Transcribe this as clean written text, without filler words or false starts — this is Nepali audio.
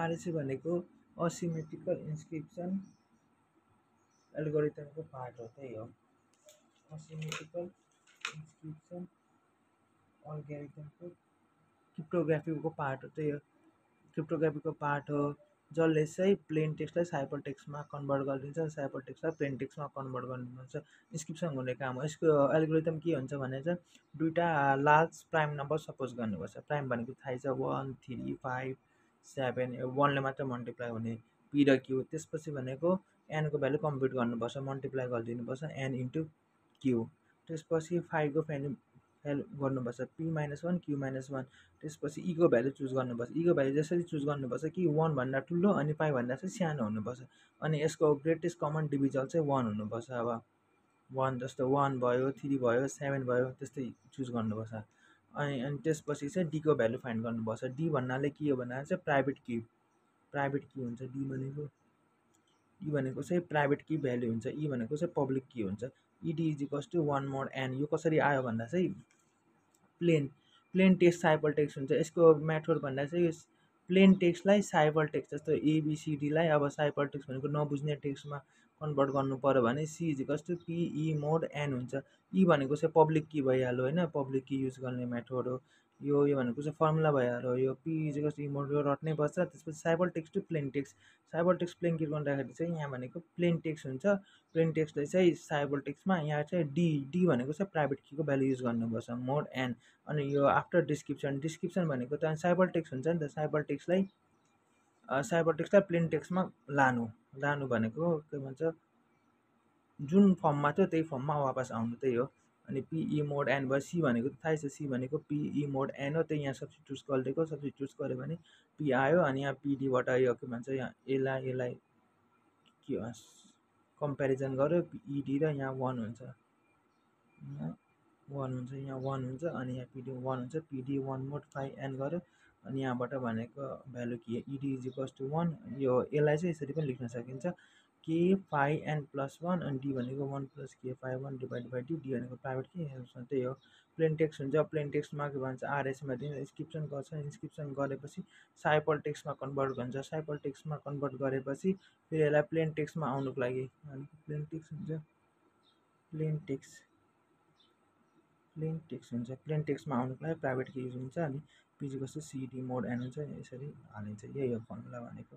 आरएसी भनेको असिमेट्रिकल इन्स्क्रिप्सन एल्गोरिथमको पार्ट हो, त्यही हो। असिमेट्रिकल इन्स्क्रिप्सन अल्गोरिथमको क्रिप्टोग्राफीको पार्ट हो, त्यही हो। क्रिप्टोग्राफीको पार्ट हो, जसले चाहिँ प्लेन टेक्स्टलाई साइपर टेक्स्टमा कन्भर्ट गरिदिन्छ, साइपर टेक्स्टलाई प्लेन टेक्स्टमा कन्भर्ट गरिदिन्छ। इन्स्क्रिप्सन हुने काम हो। यसको एल्गोरिथम के हुन्छ भने चाहिँ दुईवटा लार्ज प्राइम नम्बर सपोज गर्नुपर्छ। प्राइम भनेको थाहै छ 1 3 5 7, 1ले मात्र मल्टिप्लाई हुने पी र क्यू। त्यसपछि भनेको एनको भ्यालु कम्प्युट गर्नुपर्छ, मल्टिप्लाई गरिदिनुपर्छ एन इन्टु क्यू। त्यसपछि 5को भ्यालु गर्नुपर्छ p-1 q-1। त्यसपछि ईको भ्यालु चुज गर्नुपर्छ। ईको भ्यालु जसरी चुज गर्नुपर्छ कि 1 भन्दा ठुलो अनि 5 भन्दा चाहिँ सानो हुनुपर्छ। अनि यसको ग्रेटेस्ट कमन डिभिजन चाहिँ 1 हुनुपर्छ। अब 1 जस्तो 1 भयो, 3 भयो, 7 भयो, त्यस्तै चुज गर्नुपर्छ। अनि त्यसपछि चाहिँ डीको भ्यालु फाइन्ड गर्नुपर्छ। डी भन्नाले के हो भन्दा चाहिँ प्राइभेट की हुन्छ। डी भनेको चाहिँ प्राइभेट की भ्यालु हुन्छ। ई भनेको चाहिँ पब्लिक की हुन्छ। ED is equals to 1 mod N. यो कसरी आयो भन्दा चाहिँ प्लेन टेक्स्ट साइपर टेक्स्ट हुन्छ। यसको मेथड भन्दा चाहिँ प्लेन टेक्स्टलाई साइपर टेक्स्ट जस्तो एबिसिडीलाई अब साइपर टेक्स्ट भनेको नबुझ्ने टेक्स्टमा कन्भर्ट गर्नु पर्यो भने C is equals to P E mod N हुन्छ। ई भनेको चाहिँ पब्लिक की भइहाल्यो होइन, पब्लिक की युज गर्ने मेथड हो यो भनेको चाहिँ फर्मुला भइहाल्यो। यो P is equals to E mod यो रट्नै पर्छ। त्यसपछि cipher text to plain text. Cipher text plain text गर्दाखेरि चाहिँ यहाँ भनेको प्लेन टेक्स्ट हुन्छ। प्लेन टेक्स्टले चाहिँ साइबर टेक्स्टमा यहाँ चाहिँ डी भनेको चाहिँ प्राइभेट कीको भ्यालु युज गर्नुपर्छ मोड एन। अनि यो आफ्टर डिस्क्रिप्सन भनेको त साइबर टेक्स्ट हुन्छ नि त। साइबर टेक्स्टलाई प्लेन टेक्स्टमा लानु भनेको के भन्छ, जुन फर्ममा थियो त्यही फर्ममा वापस आउनु, त्यही हो। अनि पिई मोड एन भयो। सी भनेको त थाहै छ, सी भनेको पिई मोड एन हो। त्यही यहाँ सब्स्टिट्युट गरिदिएको, सब्स्टिट्युट गऱ्यो भने पी आयो। अनि यहाँ पिडीबाट यो के भन्छ, यहाँ यसलाई के कम्पेरिजन गर्यो इडी र यहाँ 1 हुन्छ, यहाँ 1 हुन्छ, यहाँ 1 हुन्छ। अनि यहाँ पिडी 1 हुन्छ, पिडी 1 मोड 5 एन गर्यो। अनि यहाँबाट भनेको भ्यालु के इडी इज इक्वल्स टु 1। यो यसलाई चाहिँ यसरी पनि लेख्न सकिन्छ के 5n प्लस 1 अनि डी भनेको 1 प्लस के 5 डिभाइड बाई डी। डी भनेको प्राइभेट के, त्यही हो। प्लेन टेक्स्ट हुन्छ। प्लेन टेक्स्टमा के भन्छ आरएसमा दिन इन्स्क्रिप्सन गर्छ। इन्स्क्रिप्सन गरेपछि साइपर टेक्स्टमा कन्भर्ट गर्छ। साइपर टेक्स्टमा कन्भर्ट गरेपछि फेरि यसलाई प्लेन टेक्स्टमा आउनुको लागि प्लेन टेक्स्ट हुन्छ। प्लेन टेक्स्टमा आउनुको लागि प्राइभेट की युज हुन्छ। अनि पिजी कस्तो सिडी मोड एन हुन्छ, यसरी हालिन्छ। यही हो फर्मुला भनेको।